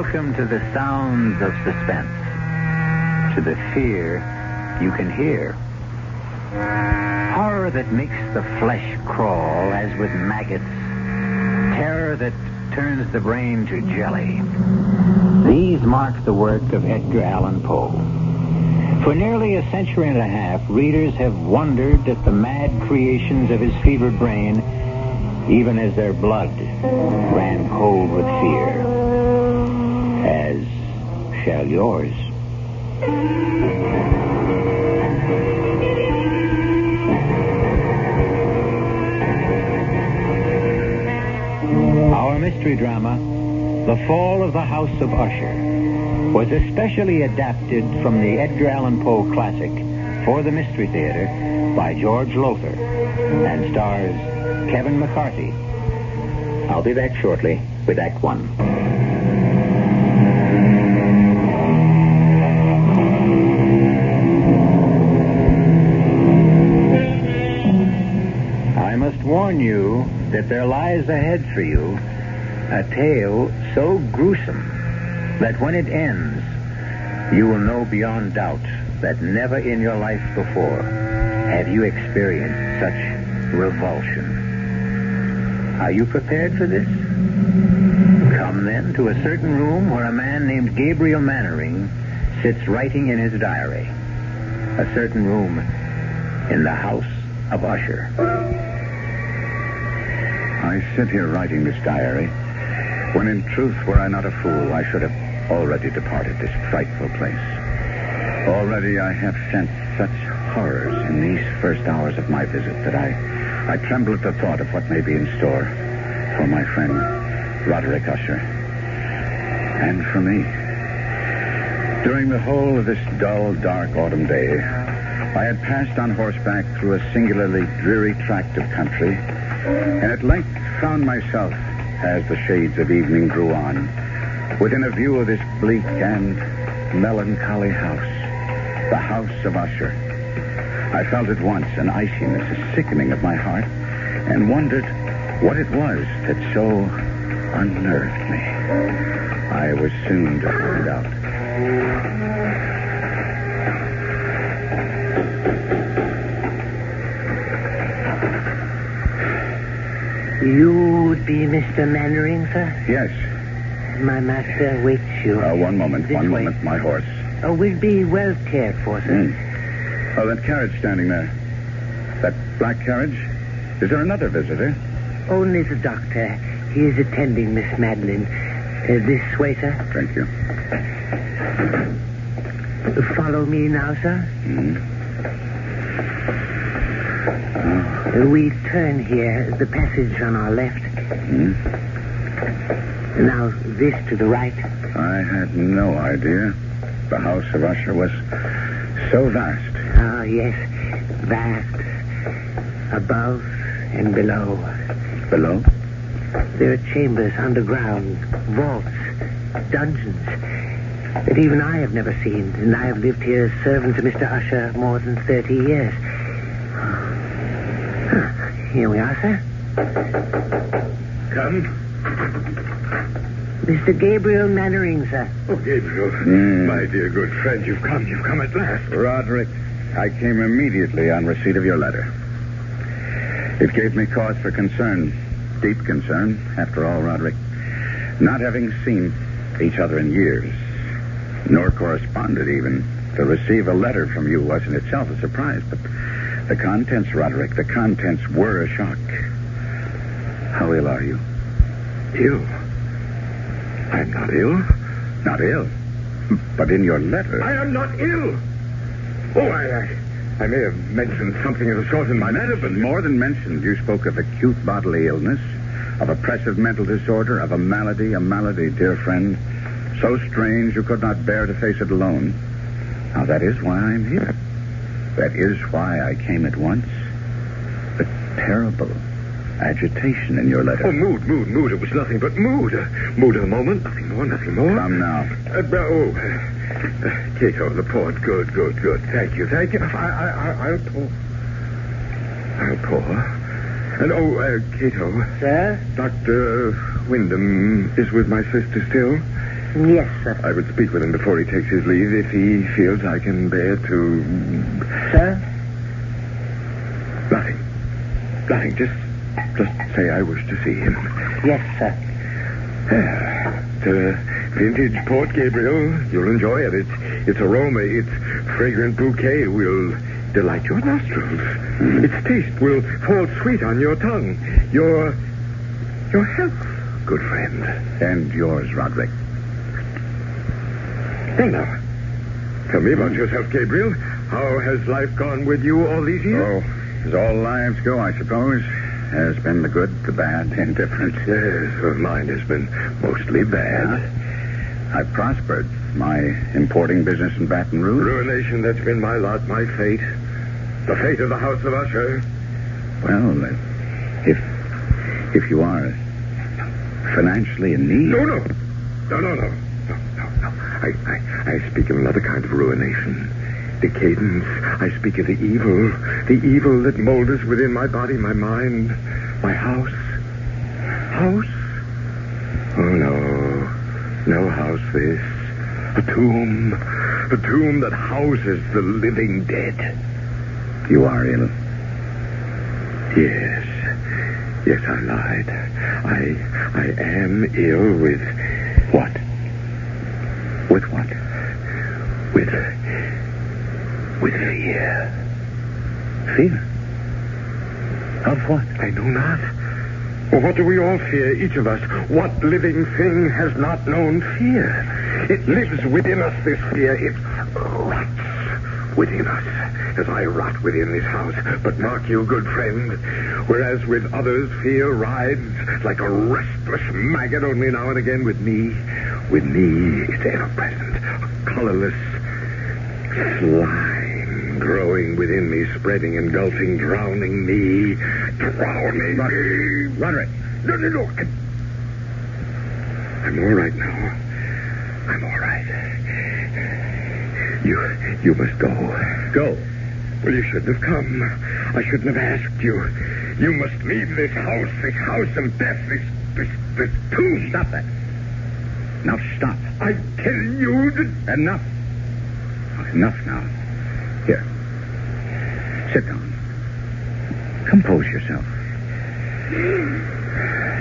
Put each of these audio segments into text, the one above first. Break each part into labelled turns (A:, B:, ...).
A: Welcome to the sounds of suspense, to the fear you can hear. Horror that makes the flesh crawl as with maggots. Terror that turns the brain to jelly. These mark the work of Edgar Allan Poe. For nearly a century and a half, readers have wondered at the mad creations of his fevered brain, even as their blood ran cold with fear. As shall yours. Our mystery drama, The Fall of the House of Usher, was especially adapted from the Edgar Allan Poe classic for the Mystery Theater by George Lothar and stars Kevin McCarthy. I'll be back shortly with Act One. I must warn you that there lies ahead for you a tale so gruesome that when it ends, you will know beyond doubt that never in your life before have you experienced such revulsion. Are you prepared for this? Come then to a certain room where a man named Gabriel Mannering sits writing in his diary. A certain room in the house of Usher.
B: I sit here writing this diary, when in truth, were I not a fool, I should have already departed this frightful place. Already I have sensed such horrors in these first hours of my visit that I tremble at the thought of what may be in store for my friend Roderick Usher. And for me. During the whole of this dull, dark autumn day, I had passed on horseback through a singularly dreary tract of country, and at length found myself, as the shades of evening drew on, within a view of this bleak and melancholy house, the house of Usher. I felt at once an iciness, a sickening of my heart, and wondered what it was that so unnerved me. I was soon to find out.
C: You would be Mr. Mannering, sir?
B: Yes.
C: My master waits you.
B: One moment, my horse.
C: Oh, we'll be well cared for, sir.
B: Oh, that carriage standing there. That black carriage? Is there another visitor?
C: Only the doctor. He is attending Miss Madeline. This way, sir.
B: Thank you.
C: Follow me now, sir.
B: Oh.
C: We turn here, the passage on our left. Now, this to the right.
B: I had no idea the house of Usher was so vast.
C: Oh, yes, vast. Above and below.
B: Below?
C: There are chambers underground, vaults, dungeons that even I have never seen, and I have lived here as servant to Mr. Usher more than 30 years. Here we are, sir.
D: Come.
C: Mr. Gabriel Mannering, sir.
D: Oh, Gabriel. My dear good friend, you've come at last.
B: Roderick, I came immediately on receipt of your letter. It gave me cause for concern, deep concern, after all, Roderick. Not having seen each other in years, nor corresponded even, to receive a letter from you was in itself a surprise, but the contents, Roderick, the contents were a shock. How ill are you?
D: Ill? I'm not ill.
B: Not ill? But in your letter...
D: I am not ill. Oh, I may have mentioned something of the sort in my letter, but...
B: More than mentioned, you spoke of acute bodily illness, of oppressive mental disorder, of a malady, dear friend, so strange you could not bear to face it alone. Now, that is why I'm here. That is why I came at once. The terrible agitation in your letter.
D: Oh, mood. It was nothing but mood. Mood of the moment. Nothing more.
B: Come now.
D: Cato, the port. Good. Thank you. I'll pour. And, Cato.
C: Sir?
D: Dr. Wyndham is with my sister still.
C: Yes, sir.
D: I would speak with him before he takes his leave if he feels I can bear to...
C: Sir?
D: Nothing. Nothing. Just say I wish to see him.
C: Yes, sir.
D: It's a vintage Port Gabriel. You'll enjoy it. Its aroma, its fragrant bouquet will delight your nostrils. Its taste will fall sweet on your tongue. Your health, good friend.
B: And yours, Roderick.
D: Well, now, tell me about yourself, Gabriel. How has life gone with you all these years?
B: Oh, as all lives go, I suppose. Has been the good, the bad, indifferent.
D: Yes, mine has been mostly bad.
B: I've prospered. My importing business in Baton Rouge.
D: Ruination, that's been my lot, my fate. The fate of the House of Usher.
B: Well, if you are financially in need...
D: No. I speak of another kind of ruination. Decadence. I speak of the evil that molders within my body, my mind, my house. House? Oh, no house this. A tomb that houses the living dead.
B: You are ill.
D: Yes, I lied. I am ill with what?
B: With what?
D: With fear.
B: Fear? Of what?
D: I know not. Well, what do we all fear, each of us? What living thing has not known fear? It lives within us, this fear. It rots within us, as I rot within this house. But mark you, good friend, whereas with others fear rides like a restless maggot, only now and again with me, it's ever present, a colorless slime growing within me, spreading, engulfing, drowning me.
B: Roderick.
D: No. I'm all right now. I'm all right. You must go.
B: Go.
D: Well, you shouldn't have come. I shouldn't have asked you. You must leave this house of death, this tomb.
B: Stop that. Now stop.
D: I tell you that...
B: Enough. Enough now. Here. Sit down. Compose yourself.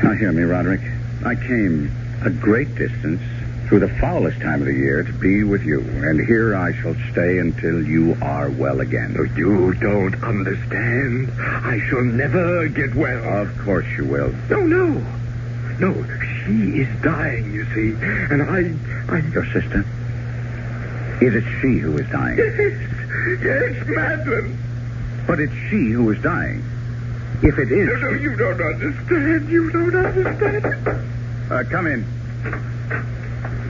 B: Now hear me, Roderick. I came a great distance through the foulest time of the year to be with you, and here I shall stay until you are well again.
D: No, you don't understand. I shall never get well.
B: Of course you will.
D: No. She is dying, you see, and I...
B: Your sister? Is it she who is dying?
D: Yes, Madeline.
B: But it's she who is dying. If it is...
D: No, you don't understand. You don't understand.
B: Come in.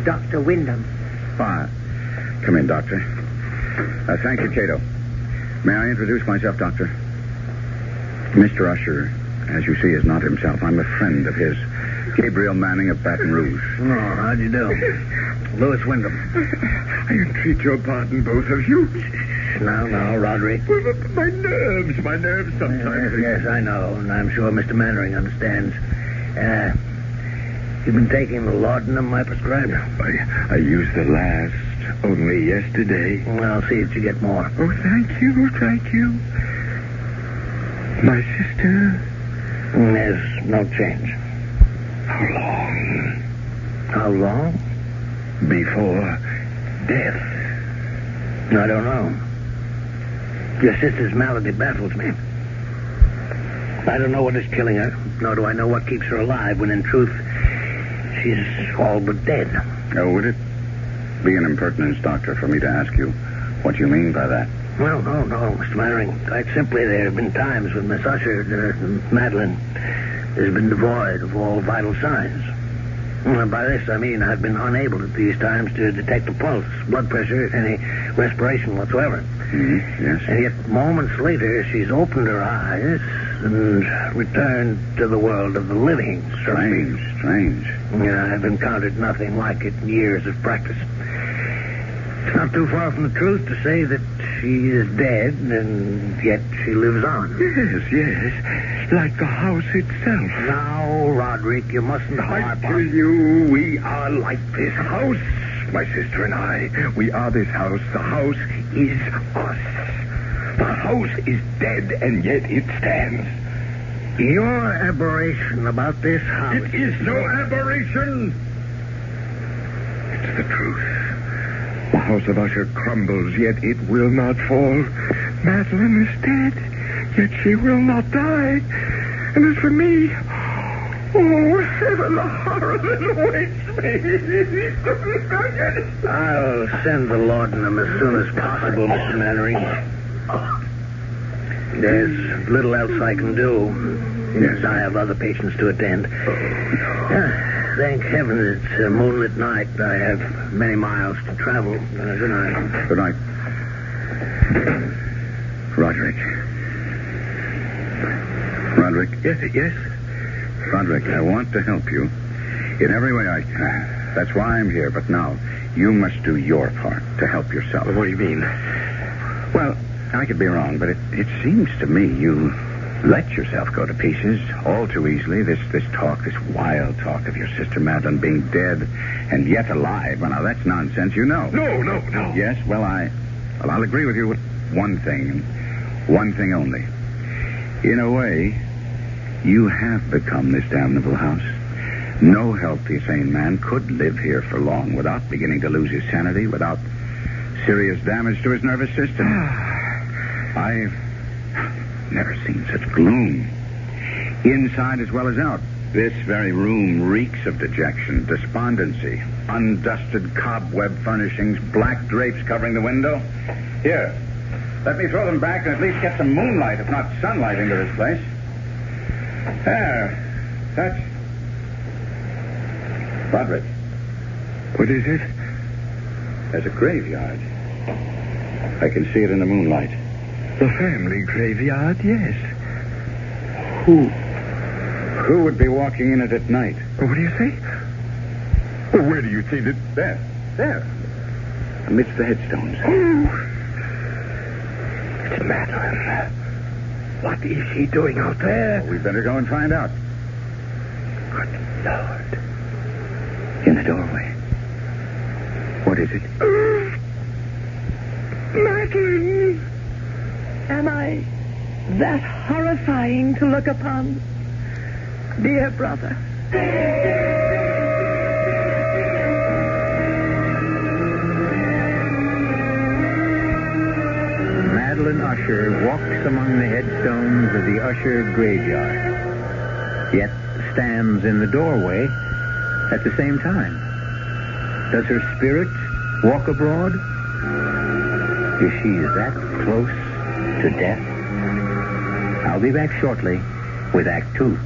C: Dr. Wyndham.
B: Come in, Doctor. Thank you, Cato. May I introduce myself, Doctor? Mr. Usher, as you see, is not himself. I'm a friend of his. Gabriel Manning of Baton Rouge.
A: Oh, how do you do? Louis Wyndham.
D: I entreat your pardon, both of you.
A: Now, Roderick.
D: Well, my nerves sometimes.
A: Yes, I know, and I'm sure Mr. Mannering understands. You've been taking the laudanum I prescribed?
D: I used the last only yesterday.
A: Well, I'll see that you get more.
D: Oh, thank you. My sister?
A: There's no change.
D: How long? Before death?
A: I don't know. Your sister's malady baffles me. I don't know what is killing her, nor do I know what keeps her alive, when in truth, she's all but dead.
B: Oh, would it be an impertinence, Doctor, for me to ask you what you mean by that?
A: Well, no, Mr. Mannering. Quite simply, there have been times when Miss Usher, Madeline, has been devoid of all vital signs. By this, I mean I've been unable at these times to detect a pulse, blood pressure, any respiration whatsoever.
B: Mm-hmm. Yes.
A: And yet, moments later, she's opened her eyes and returned to the world of the living.
B: Strange.
A: I've encountered nothing like it in years of practice. It's not too far from the truth to say that she is dead, and yet she lives on.
D: Yes. like the house itself.
C: Now, Roderick, you mustn't
D: I
C: harp
D: tell
C: on...
D: you, we are like this house, my sister and I. We are this house. The house is us. The house is dead, and yet it stands.
C: Your aberration about this house...
D: It is no aberration. It's the truth. The house of Usher crumbles, yet it will not fall. Madeline is dead, yet she will not die. And as for me, oh, heaven, the horror that awaits me.
C: I'll send the laudanum as soon as possible, Mr. Mannering. There's little else I can do, since I have other patients to attend. Thank heaven it's a moonlit night. I have many miles to travel. Good night.
B: Good night. Roderick. Roderick?
D: Yes?
B: Roderick, I want to help you in every way I can. That's why I'm here. But now, you must do your part to help yourself.
D: What do you mean?
B: Well, I could be wrong, but it seems to me you let yourself go to pieces all too easily. This talk, this wild talk of your sister Madeline being dead and yet alive. Well, now, that's nonsense, you know.
D: No.
B: Yes, well, I'll agree with you with one thing only. In a way, you have become this damnable house. No healthy, sane man could live here for long without beginning to lose his sanity, without serious damage to his nervous system. I've never seen such gloom. Inside as well as out. This very room reeks of dejection, despondency, undusted cobweb furnishings, black drapes covering the window. Here, let me throw them back and at least get some moonlight, if not sunlight, into this place. There. That's... Roderick.
D: What is it?
B: There's a graveyard. I can see it in the moonlight.
D: The family graveyard, yes.
B: Who would be walking in it at night?
D: What do you say? Well, where do you see that?
B: There. Amidst the headstones.
D: Oh. It's Madeline. What is she doing out there?
B: Well, we'd better go and find out.
D: Good Lord.
B: In the doorway. What is it?
D: Madeline!
E: Am I that horrifying to look upon? Dear brother.
A: Madeline Usher walks among the headstones of the Usher graveyard, yet stands in the doorway at the same time. Does her spirit walk abroad? Is she that close to death? I'll be back shortly with Act 2.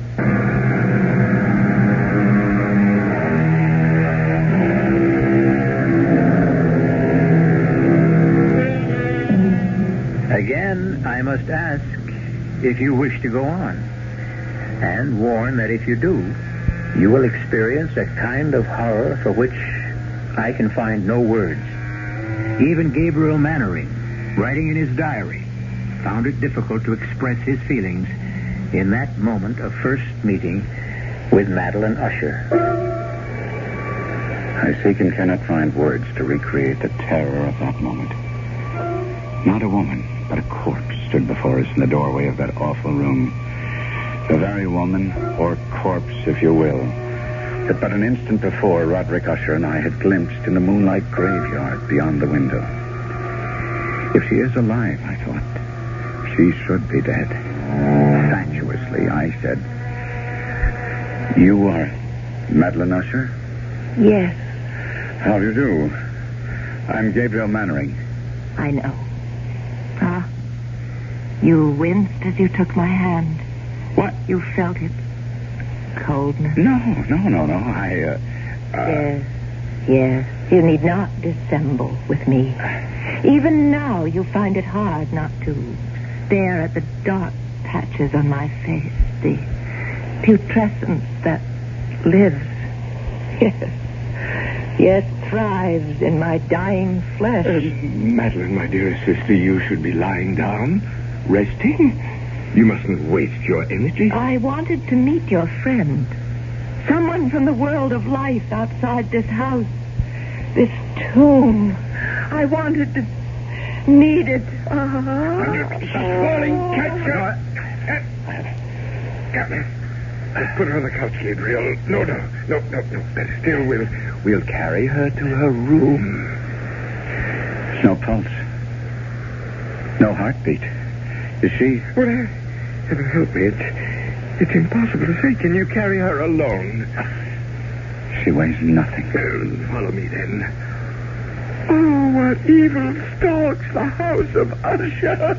A: Again, I must ask if you wish to go on, and warn that if you do, you will experience a kind of horror for which I can find no words. Even Gabriel Mannering, writing in his diary, found it difficult to express his feelings in that moment of first meeting with Madeline Usher.
B: I seek and cannot find words to recreate the terror of that moment. Not a woman, but a corpse stood before us in the doorway of that awful room. The very woman, or corpse, if you will, that but an instant before Roderick Usher and I had glimpsed in the moonlight graveyard beyond the window. If she is alive, I thought, she should be dead. Fatuously, I said, "You are Madeline Usher?"
E: Yes,
B: How do you do? I'm Gabriel Mannering.
E: I know. Ah, you winced as you took my hand.
B: What?
E: You felt it. Coldness.
B: No.
E: Yes. You need not dissemble with me. Even now, you find it hard not to stare at the dark patches on my face, the putrescence that lives. Yes, thrives in my dying flesh.
D: Madeline, my dearest sister, you should be lying down, resting. You mustn't waste your energy.
E: I wanted to meet your friend. Someone from the world of life outside this house. This tomb. I wanted to... needed...
D: She's falling. Catch her. Let's put her on the couch, Gabriel. No. Better still, we'll carry her to her room.
B: No pulse. No heartbeat. Is she...
D: Well, heaven help me. It's impossible to say. Can you carry her alone?
B: She weighs nothing.
D: Follow me, then. Oh, what evil stalks the house of Usher.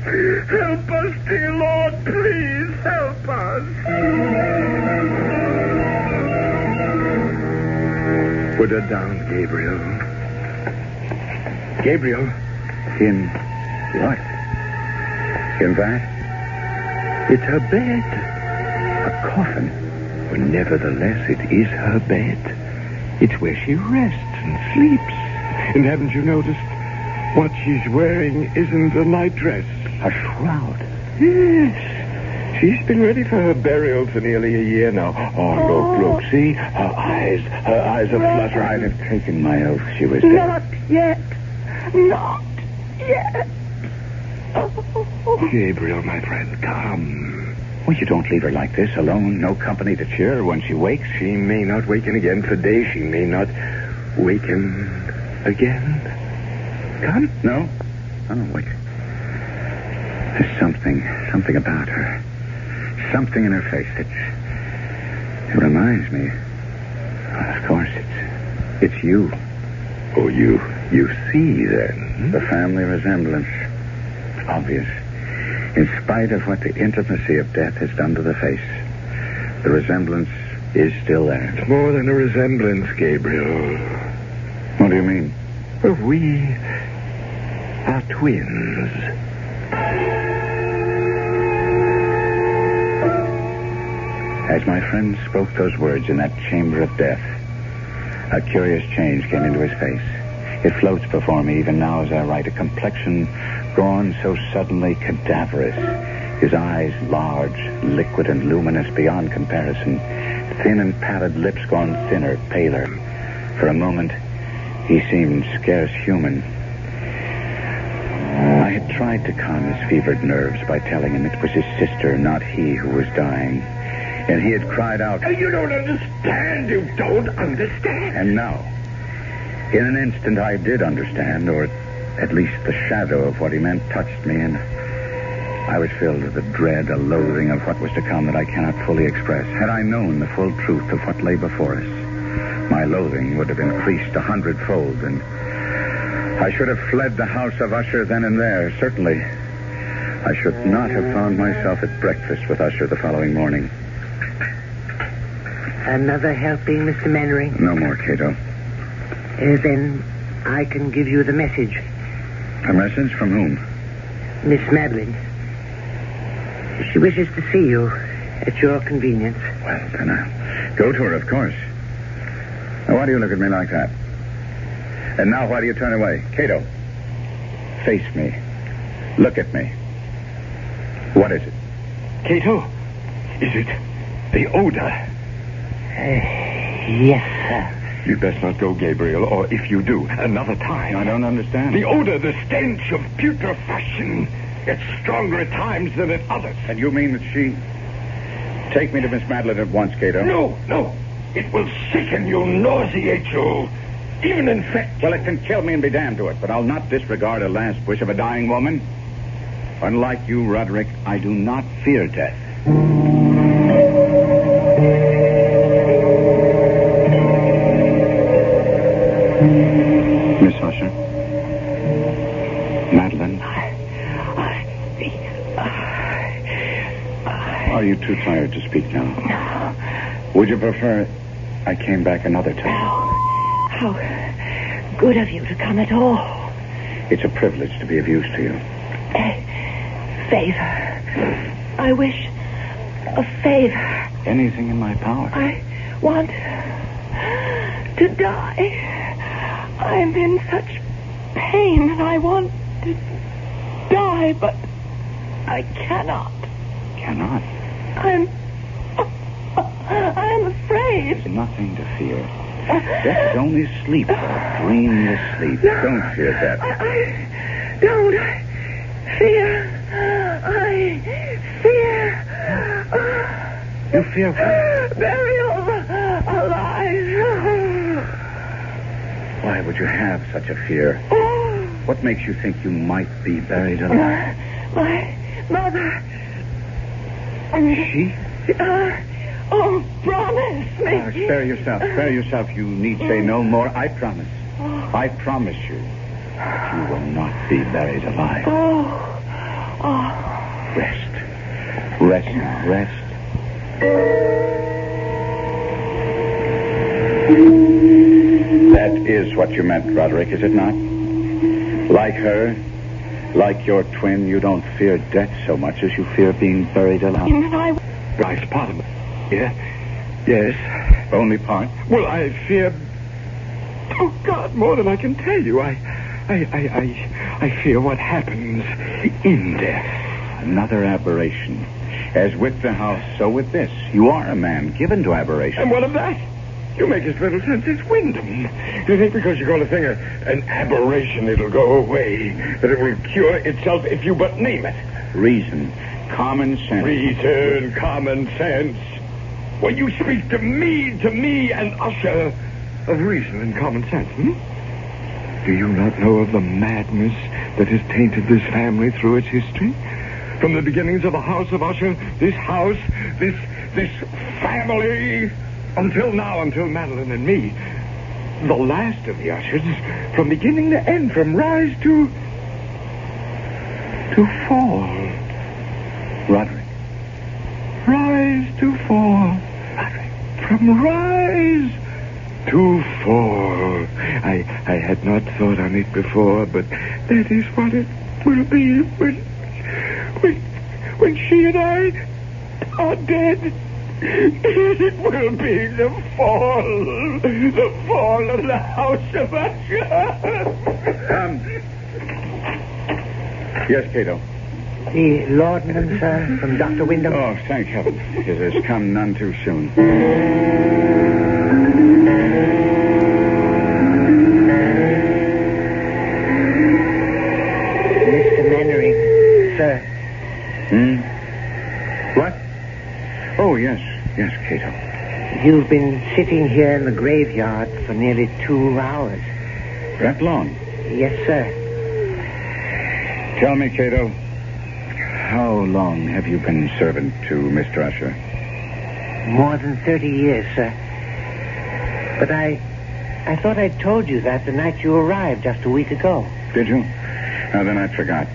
D: Help us, dear Lord. Please help us. Put her down, Gabriel. Gabriel.
B: In what? In that?
D: It's her bed. A coffin. But nevertheless, it is her bed. It's where she rests and sleeps. And haven't you noticed? What she's wearing isn't a nightdress.
B: A shroud.
D: Yes. She's been ready for her burial for nearly a year now. Oh, look. See? Her eyes are fluttering.
B: I'd have taken my oath she was dead.
E: Not yet. Not yet.
D: Gabriel, my friend, come.
B: Well, you don't leave her like this, alone, no company to cheer her when she wakes.
D: She may not waken again for days. She may not waken again. Come?
B: No, I don't wake. There's something about her. Something in her face that... It reminds me... Well, of course, it's you.
D: Oh, you see, then?
B: The family resemblance. Obvious. In spite of what the intimacy of death has done to the face, the resemblance is still there.
D: It's more than a resemblance, Gabriel.
B: What do you mean?
D: Well, we are twins.
B: As my friend spoke those words in that chamber of death, a curious change came into his face. It floats before me even now as I write, a complexion gone so suddenly cadaverous, his eyes large, liquid, and luminous beyond comparison, thin and pallid lips gone thinner, paler. For a moment, he seemed scarce human. I had tried to calm his fevered nerves by telling him it was his sister, not he, who was dying. And he had cried out,
D: You don't understand. You don't understand.
B: And now, in an instant, I did understand, or at least the shadow of what he meant touched me, and I was filled with a dread, a loathing of what was to come that I cannot fully express. Had I known the full truth of what lay before us, my loathing would have increased 100-fold, and I should have fled the house of Usher then and there. Certainly, I should not have found myself at breakfast with Usher the following morning.
C: Another helping, Mr. Mannering?
B: No more, Cato.
C: Then I can give you the message.
B: A message from whom?
C: Miss Madeline. She wishes to see you at your convenience.
B: Well, then I'll go to her, of course. Now, why do you look at me like that? And now why do you turn away? Cato, face me. Look at me. What is it?
D: Cato, is it the odor?
C: Yes, sir.
D: You'd best not go, Gabriel, or if you do, another time.
B: I don't understand.
D: The odor, the stench of putrefaction. It's stronger at times than at others.
B: And you mean that she... Take me to Miss Madeline at once, Cato.
D: No. It will sicken you, nauseate you, even infect.
B: Well, it can kill me and be damned to it, but I'll not disregard a last wish of a dying woman. Unlike you, Roderick, I do not fear death. Miss Usher? Madeline? Are you too tired to speak now?
E: No.
B: Would you prefer I came back another time?
E: How good of you to come at all.
B: It's a privilege to be of use to you.
E: Favor. I wish a favor.
B: Anything in my power.
E: I want to die. I'm in such pain and I want to die, but I cannot.
B: cannot.
E: I'm afraid.
B: There's nothing to fear. Death is only sleep, a dreamless sleep. Don't fear death.
E: I don't fear. I fear.
B: You fear what?
E: Burial alive.
B: Why would you have such a fear? What makes you think you might be buried alive?
E: My mother.
B: She?
E: Promise me.
B: Spare yourself. Spare yourself. You need say no more. I promise. I promise you that you will not be buried alive. Rest. Rest now. Rest. That is what you meant, Roderick, is it not? Like her, like your twin, you don't fear death so much as you fear being buried alive.
D: Right, part of it. Yeah. Yes.
B: Only part?
D: Well, I fear... Oh, God, more than I can tell you. I fear what happens in death.
B: Another aberration. As with the house, so with this. You are a man given to aberration.
D: And what of that? You make as little sense as Wyndham. You think because you call a thing an aberration, it'll go away, that it will cure itself if you but name it.
B: Reason. Common sense.
D: Reason, common sense. Well, you speak to me and Usher of reason and common sense, Do you not know of the madness that has tainted this family through its history? From the beginnings of the house of Usher, this house, this family, until now, until Madeline and me, the last of the Ushers, from beginning to end, from rise to fall.
B: Roderick.
D: Rise to fall.
B: Roderick.
D: From rise to fall. I had not thought on it before, but that is what it will be when she and I are dead. It will be the fall of the house of Usher.
B: Yes, Cato.
C: The laudanum, sir, from Dr. Wyndham.
B: Oh, thank heaven. It has come none too soon.
C: Mr. Mannering, sir.
B: What? Oh, yes, Cato.
C: You've been sitting here in the graveyard for nearly 2 hours.
B: That long?
C: Yes, sir.
B: Tell me, Cato, how long have you been servant to Mr. Usher?
C: More than 30 years, sir. But I thought I'd told you that the night you arrived just a week ago.
B: Did you? Now, then I forgot.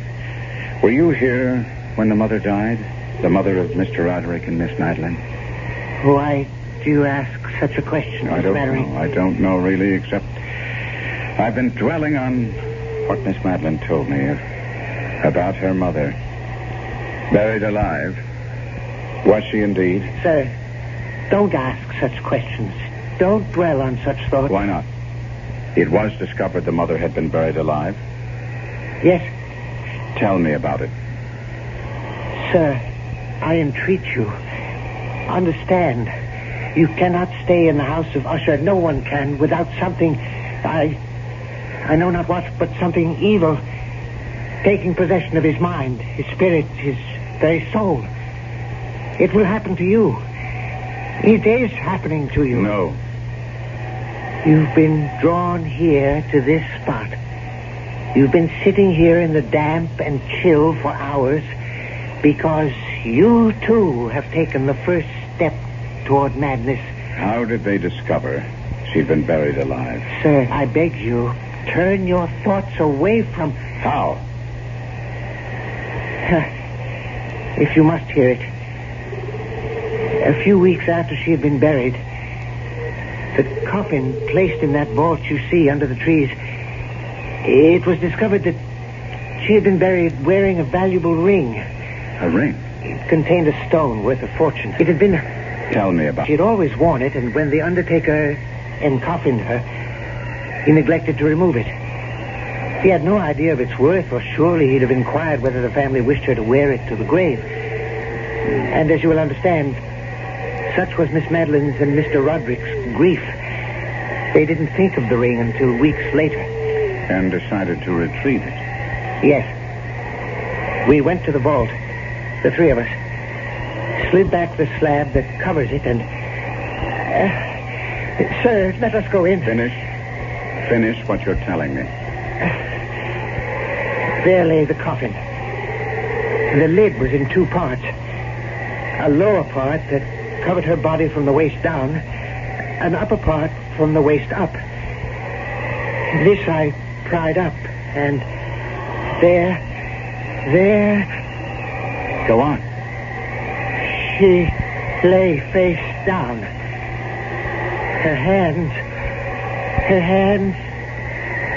B: Were you here when the mother died? The mother of Mr. Roderick and Miss Madeline?
C: Why do you ask such a question, Mr. Mannering?
B: I don't know, really, except I've been dwelling on what Miss Madeline told me about her mother. Buried alive. Was she indeed?
C: Sir, don't ask such questions. Don't dwell on such thoughts.
B: Why not? It was discovered the mother had been buried alive.
C: Yes.
B: Tell me about it.
C: Sir, I entreat you. Understand. You cannot stay in the house of Usher. No one can without something. I know not what, but something evil taking possession of his mind, his spirit, his very soul. It will happen to you. It is happening to you.
B: No.
C: You've been drawn here to this spot. You've been sitting here in the damp and chill for hours because you, too, have taken the first step toward madness.
B: How did they discover she'd been buried alive?
C: Sir, I beg you, turn your thoughts away from...
B: How?
C: If you must hear it. A few weeks after she had been buried, the coffin placed in that vault you see under the trees, it was discovered that she had been buried wearing a valuable ring.
B: A ring?
C: It contained a stone worth a fortune. It had been...
B: Tell me about it.
C: She had always worn it, and when the undertaker encoffined her, he neglected to remove it. He had no idea of its worth, or surely he'd have inquired whether the family wished her to wear it to the grave. And as you will understand, such was Miss Madeline's and Mr. Roderick's grief. They didn't think of the ring until weeks later.
B: And decided to retrieve it.
C: Yes. We went to the vault, the three of us, slid back the slab that covers it, and... sir, let us go in.
B: Finish what you're telling me.
C: There lay the coffin. The lid was in two parts. A lower part that covered her body from the waist down, an upper part from the waist up. This I pried up, and there...
B: Go on.
C: She lay face down. Her hands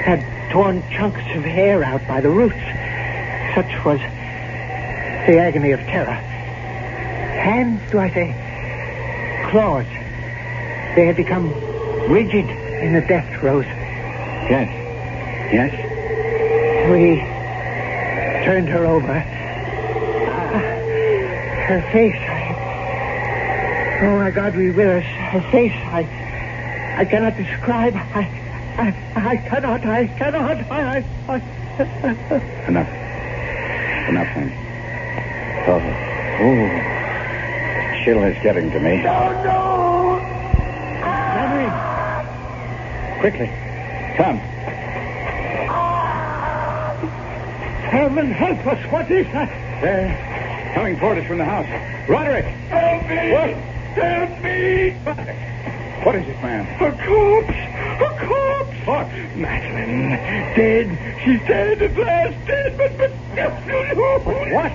C: had torn chunks of hair out by the roots. Such was the agony of terror. Hands, do I say? Claws. They had become rigid in the death throes.
B: Yes?
C: We turned her over. Her face, oh, my God, be with us. Her face, I cannot describe. I cannot.
B: Enough, honey. Oh, chill is getting to me.
C: No!
B: Henry! Quickly, come.
C: Herman, help us. What is that?
B: They're coming toward us from the house. Roderick!
D: Help me!
B: What?
D: Help me!
B: What is it, man?
D: A corpse!
B: What?
D: Madeline, dead. She's dead at last. Dead, but...
B: What?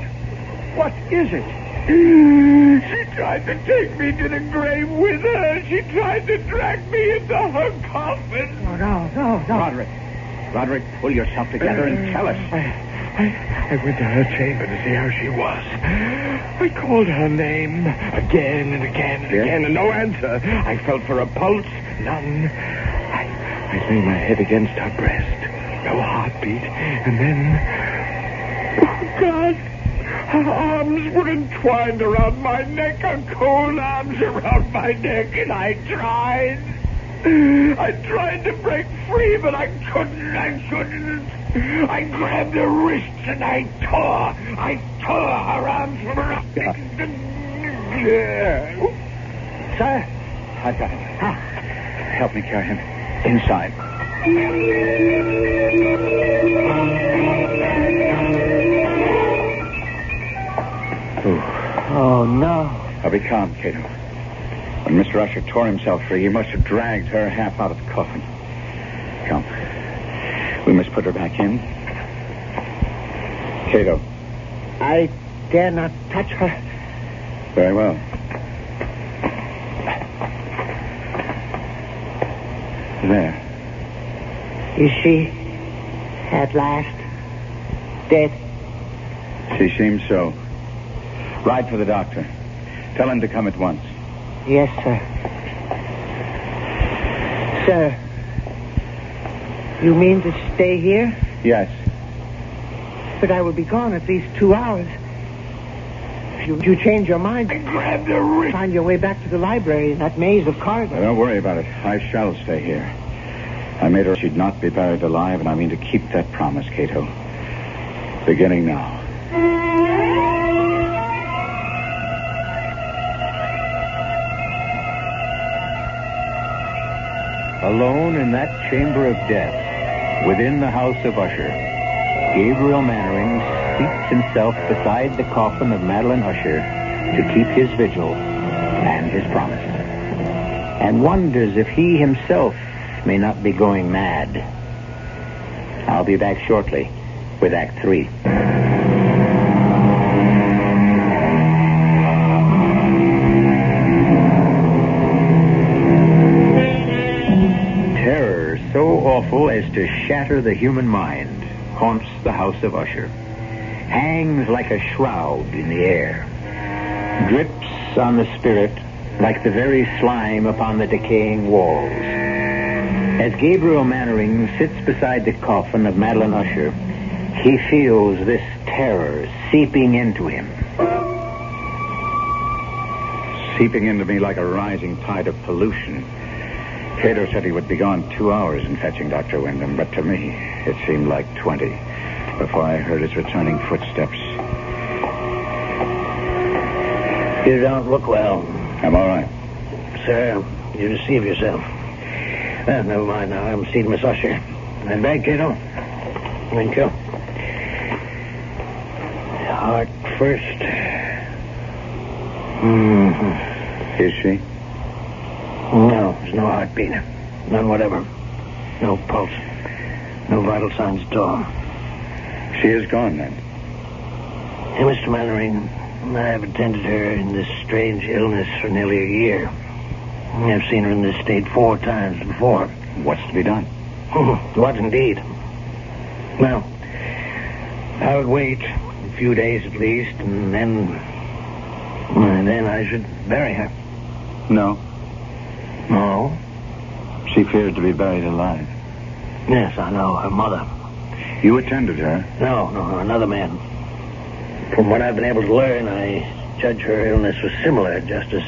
B: What is it?
D: She tried to take me to the grave with her. She tried to drag me into her coffin.
C: Oh, no.
B: Roderick, pull yourself together and tell us.
D: I went to her chamber to see how she was. I called her name again and again and again, and no answer. I felt for a pulse, none. I lay my head against her breast, no heartbeat, and then... Oh, God! Her arms were entwined around my neck, her cold arms around my neck, and I tried to break free, but I couldn't. I grabbed her wrists and I tore her arms from her neck.
C: Sir?
B: I've got him. Help me carry him inside.
C: Oh, no.
B: I'll be calm, Cato. When Mr. Usher tore himself free, he must have dragged her half out of the coffin. Come. We must put her back in. Cato.
C: I dare not touch her.
B: Very well. There.
C: Is she at last dead?
B: She seems so. Ride for the doctor. Tell him to come at once.
C: Yes, sir. Sir, you mean to stay here?
B: Yes.
C: But I will be gone at least 2 hours. If you change your mind,
D: I grabbed her wrist.
C: Find your way back to the library in that maze of corridors.
B: Don't worry about it. I shall stay here. I made her she'd not be buried alive, and I mean to keep that promise, Cato. Beginning now.
A: Alone in that chamber of death, within the house of Usher, Gabriel Mannering seats himself beside the coffin of Madeline Usher to keep his vigil and his promise, and wonders if he himself may not be going mad. I'll be back shortly with Act 3. Terror so awful as to shatter the human mind haunts the house of Usher, hangs like a shroud in the air, drips on the spirit like the very slime upon the decaying walls. As Gabriel Mannering sits beside the coffin of Madeline Usher, he feels this terror seeping into him.
B: seeping into me like a rising tide of pollution. Cato said he would be gone 2 hours in fetching Dr. Wyndham, but to me, it seemed like 20 before I heard his returning footsteps.
C: You don't look well.
B: I'm all right.
C: Sir, you deceive yourself. Well, never mind now. I'm seeing Miss Usher. My bag, Cato. Thank you. Heart first.
B: Is she?
C: No, there's no heartbeat. None whatever. No pulse. No vital signs at all.
B: She is gone, then?
C: Hey, Mr. Mannering, I have attended her in this strange illness for nearly a year. I've seen her in this state 4 times before.
B: What's to be done?
C: What indeed? Well, I would wait a few days at least, and then I should bury her.
B: No.
C: No?
B: She fears to be buried alive.
C: Yes, I know. Her mother.
B: You attended her?
C: No, another man. From what I've been able to learn, I judge her illness was similar, just as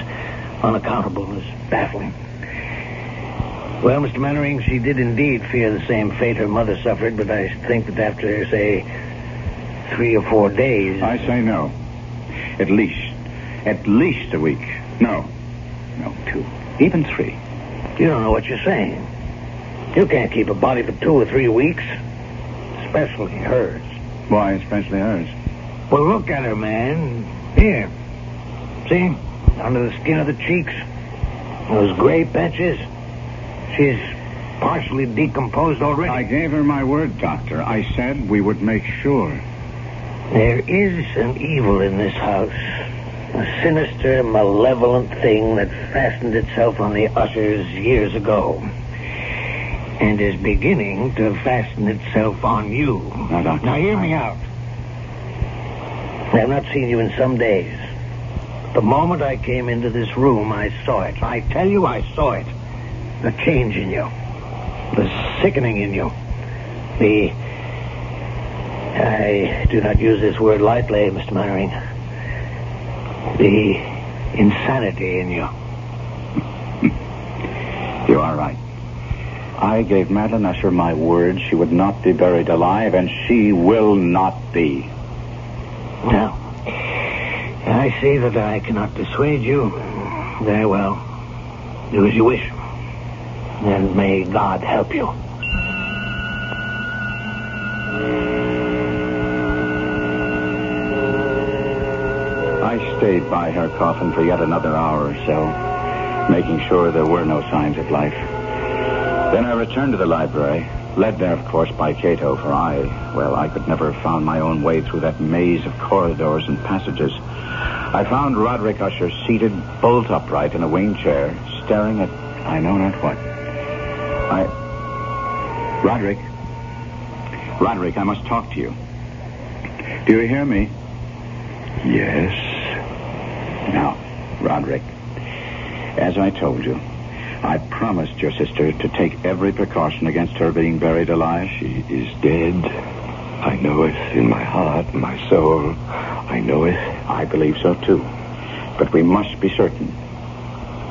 C: unaccountable as baffling. Well, Mr. Mannering, she did indeed fear the same fate her mother suffered, but I think that after, say, 3 or 4 days...
B: I say no. At least a week. No, 2. Even 3.
C: You don't know what you're saying. You can't keep a body for 2 or 3 weeks. Especially hers.
B: Why especially hers?
C: Well, look at her, man. Here. See? Under the skin of the cheeks. Those gray patches. She's partially decomposed already.
B: I gave her my word, Doctor. I said we would make sure.
C: There is an evil in this house. A sinister, malevolent thing that fastened itself on the Ushers years ago. And is beginning to fasten itself on you.
B: Now, Doctor.
C: Now, hear me out. I have not seen you in some days. The moment I came into this room, I saw it. I tell you, I saw it. The change in you. The sickening in you. I do not use this word lightly, Mr. Mannering. The insanity in you.
B: You are right. I gave Madeline Usher my word she would not be buried alive, and she will not be.
C: Well, I see that I cannot dissuade you. Very well. Do as you wish. And may God help you.
B: I stayed by her coffin for yet another hour or so, making sure there were no signs of life. Then I returned to the library, led there, of course, by Cato, for I could never have found my own way through that maze of corridors and passages. I found Roderick Usher seated bolt upright in a wing chair, staring at I know not what. Roderick, I must talk to you. Do you hear me?
D: Yes.
B: Now, Roderick, as I told you, I promised your sister to take every precaution against her being buried alive.
D: She is dead. I know it in my heart, my soul. I know it.
B: I believe so, too. But we must be certain.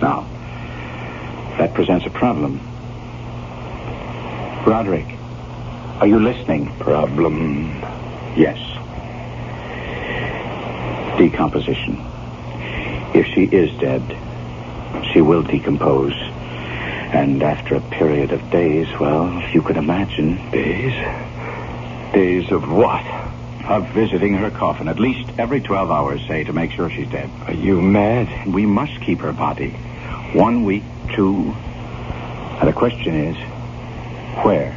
B: Now, that presents a problem. Roderick, are you listening?
D: Problem?
B: Yes. Decomposition. If she is dead, she will decompose. And after a period of days, well, if you can imagine...
D: Days? Days of what?
B: Of visiting her coffin, at least every 12 hours, say, to make sure she's dead.
D: Are you mad?
B: We must keep her body. 1 week, 2. And the question is, where?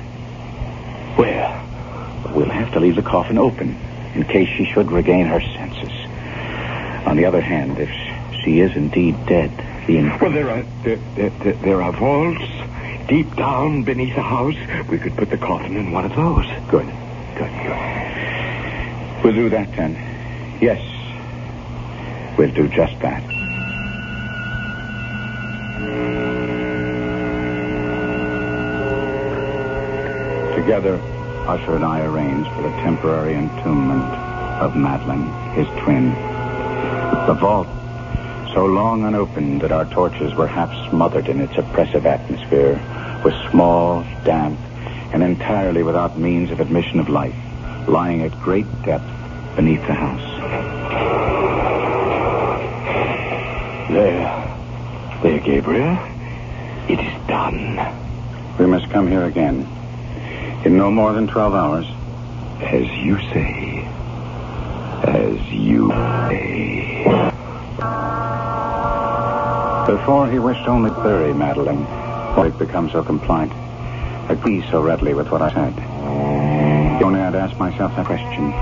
D: Where?
B: We'll have to leave the coffin open, in case she should regain her senses. On the other hand, if she is indeed dead...
D: Well, there are vaults deep down beneath the house. We could put the coffin in one of those.
B: Good. We'll do that, then. Yes. We'll do just that. Together, Usher and I arranged for the temporary entombment of Madeline, his twin. The vault so long unopened that our torches were half smothered in its oppressive atmosphere, was small, damp, and entirely without means of admission of light, lying at great depth beneath the house.
F: There, Gabriel. It is done.
B: We must come here again. In no more than 12 hours.
F: As you say. As you say.
B: Before he wished only to bury Madeline, or he'd become so compliant, agreed so readily with what I said. Only I'd asked myself that question.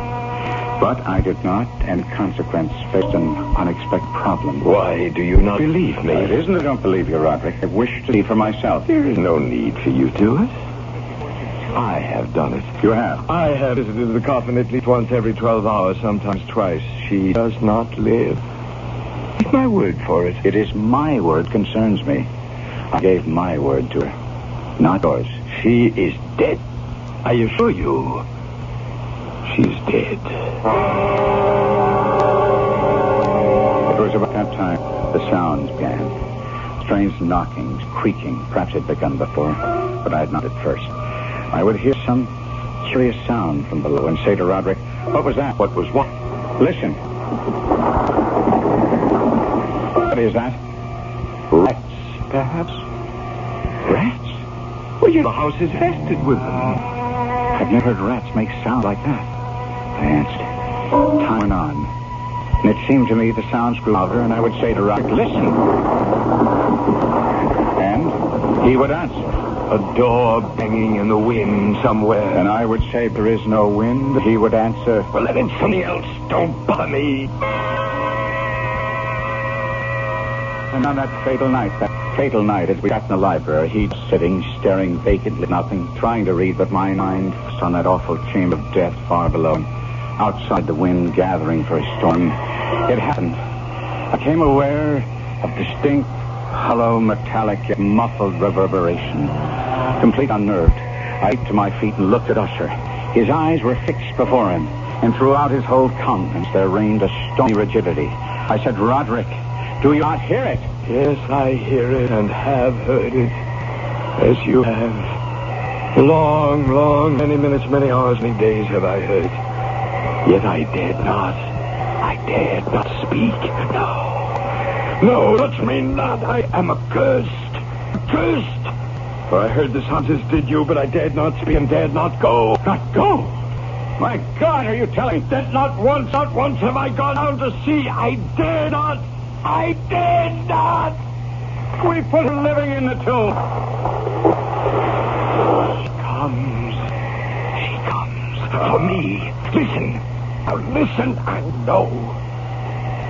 B: But I did not, and in consequence faced an unexpected problem.
F: Why do you not believe me?
B: It isn't I don't believe you, Roderick. I wish to see for myself.
F: There is no need for you to do it. I have done it.
B: You have?
F: I have visited the coffin at least once every 12 hours, sometimes twice. She does not live. Take my word for it.
B: It is my word concerns me. I gave my word to her, not yours.
F: She is dead. I assure you. She's dead.
B: It was about that time the sounds began. Strange knockings, creaking. Perhaps it had begun before, but I had not at first. I would hear some curious sound from below and say to Roderick, "What was that?"
F: What was what?
B: Listen. What is that?
F: Rats, perhaps? Rats? Well, the house is infested with them.
B: I've never heard rats make sound like that. I answered. Time went on. And it seemed to me the sounds grew louder, and I would say to Roderick, "Listen." And he would answer.
F: A door banging in the wind somewhere.
B: And I would say, "There is no wind." He would answer,
F: "Well, then it's something else. Don't bother me."
B: And on that fatal night, as we sat in the library, he was sitting, staring vacantly at nothing, trying to read, but my mind was on that awful chamber of death far below him. Outside, the wind gathering for a storm. It happened. I became aware of distinct, hollow, metallic, yet muffled reverberation. Complete unnerved, I leaped to my feet and looked at Usher. His eyes were fixed before him, and throughout his whole countenance there reigned a stony rigidity. I said, "Roderick, do you not hear it?"
F: "Yes, I hear it and have heard it, as you have. Long, many minutes, many hours, many days have I heard. Yet I dared not speak. No, touch me not. I am accursed. For I heard the sounds as did you, but I dared not speak and dared not go.
B: Not go? My God, are you telling me that
F: not once have I gone down to see. I dared not.
B: We put her living in the tomb.
F: She comes for me. Listen. Now listen and know.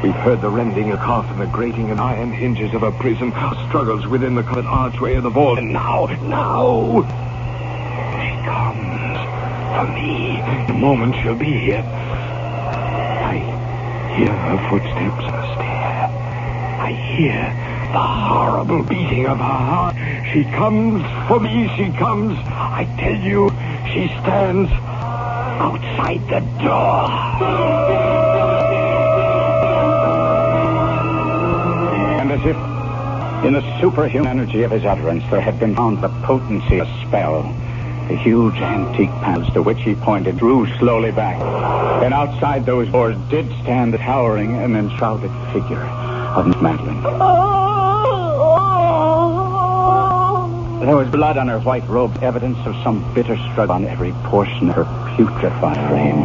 F: We've heard the rending of coffin, the grating and iron hinges of a prison, struggles within the covered archway of the vault. And now, she comes for me. In a moment she'll be here. I hear her footsteps on the stair. I hear the horrible beating of her heart. She comes for me, she comes. I tell you, she stands outside the door.
B: And as if in the superhuman energy of his utterance there had been found the potency of spell, the huge antique panels to which he pointed drew slowly back. And outside those doors did stand the towering and enshrouded figure of Madeline. There was blood on her white robe, evidence of some bitter struggle on every portion of her putrefied frame.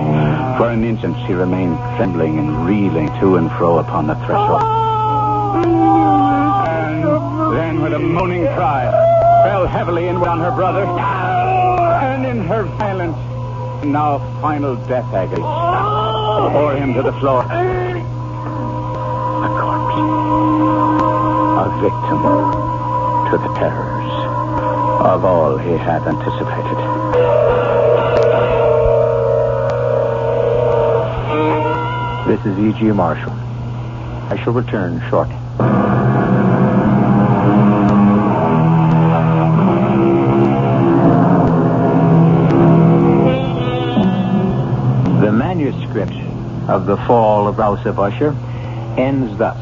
B: For an instant she remained trembling and reeling to and fro upon the threshold. And then with a moaning cry, fell heavily inward on her brother. And in her violent, now final death agony, bore him to the floor. A corpse. A victim to the terrors of all he had anticipated.
A: This is E.G. Marshall. I shall return shortly. The manuscript of The Fall of House of Usher ends thus.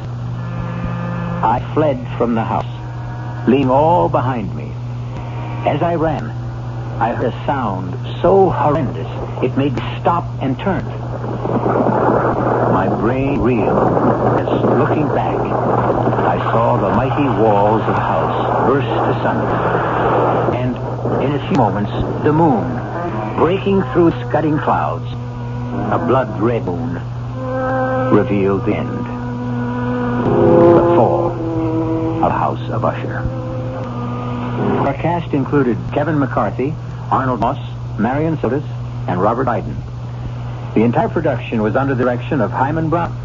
A: I fled from the house, leaving all behind me. As I ran, I heard a sound so horrendous it made me stop and turn. My brain reeled as, looking back, I saw the mighty walls of the house burst asunder. And in a few moments, the moon, breaking through scudding clouds, a blood-red moon, revealed the end. The fall of House of Usher. Our cast included Kevin McCarthy, Arnold Moss, Marion Sotis, and Robert Heightened. The entire production was under the direction of Himan Brown.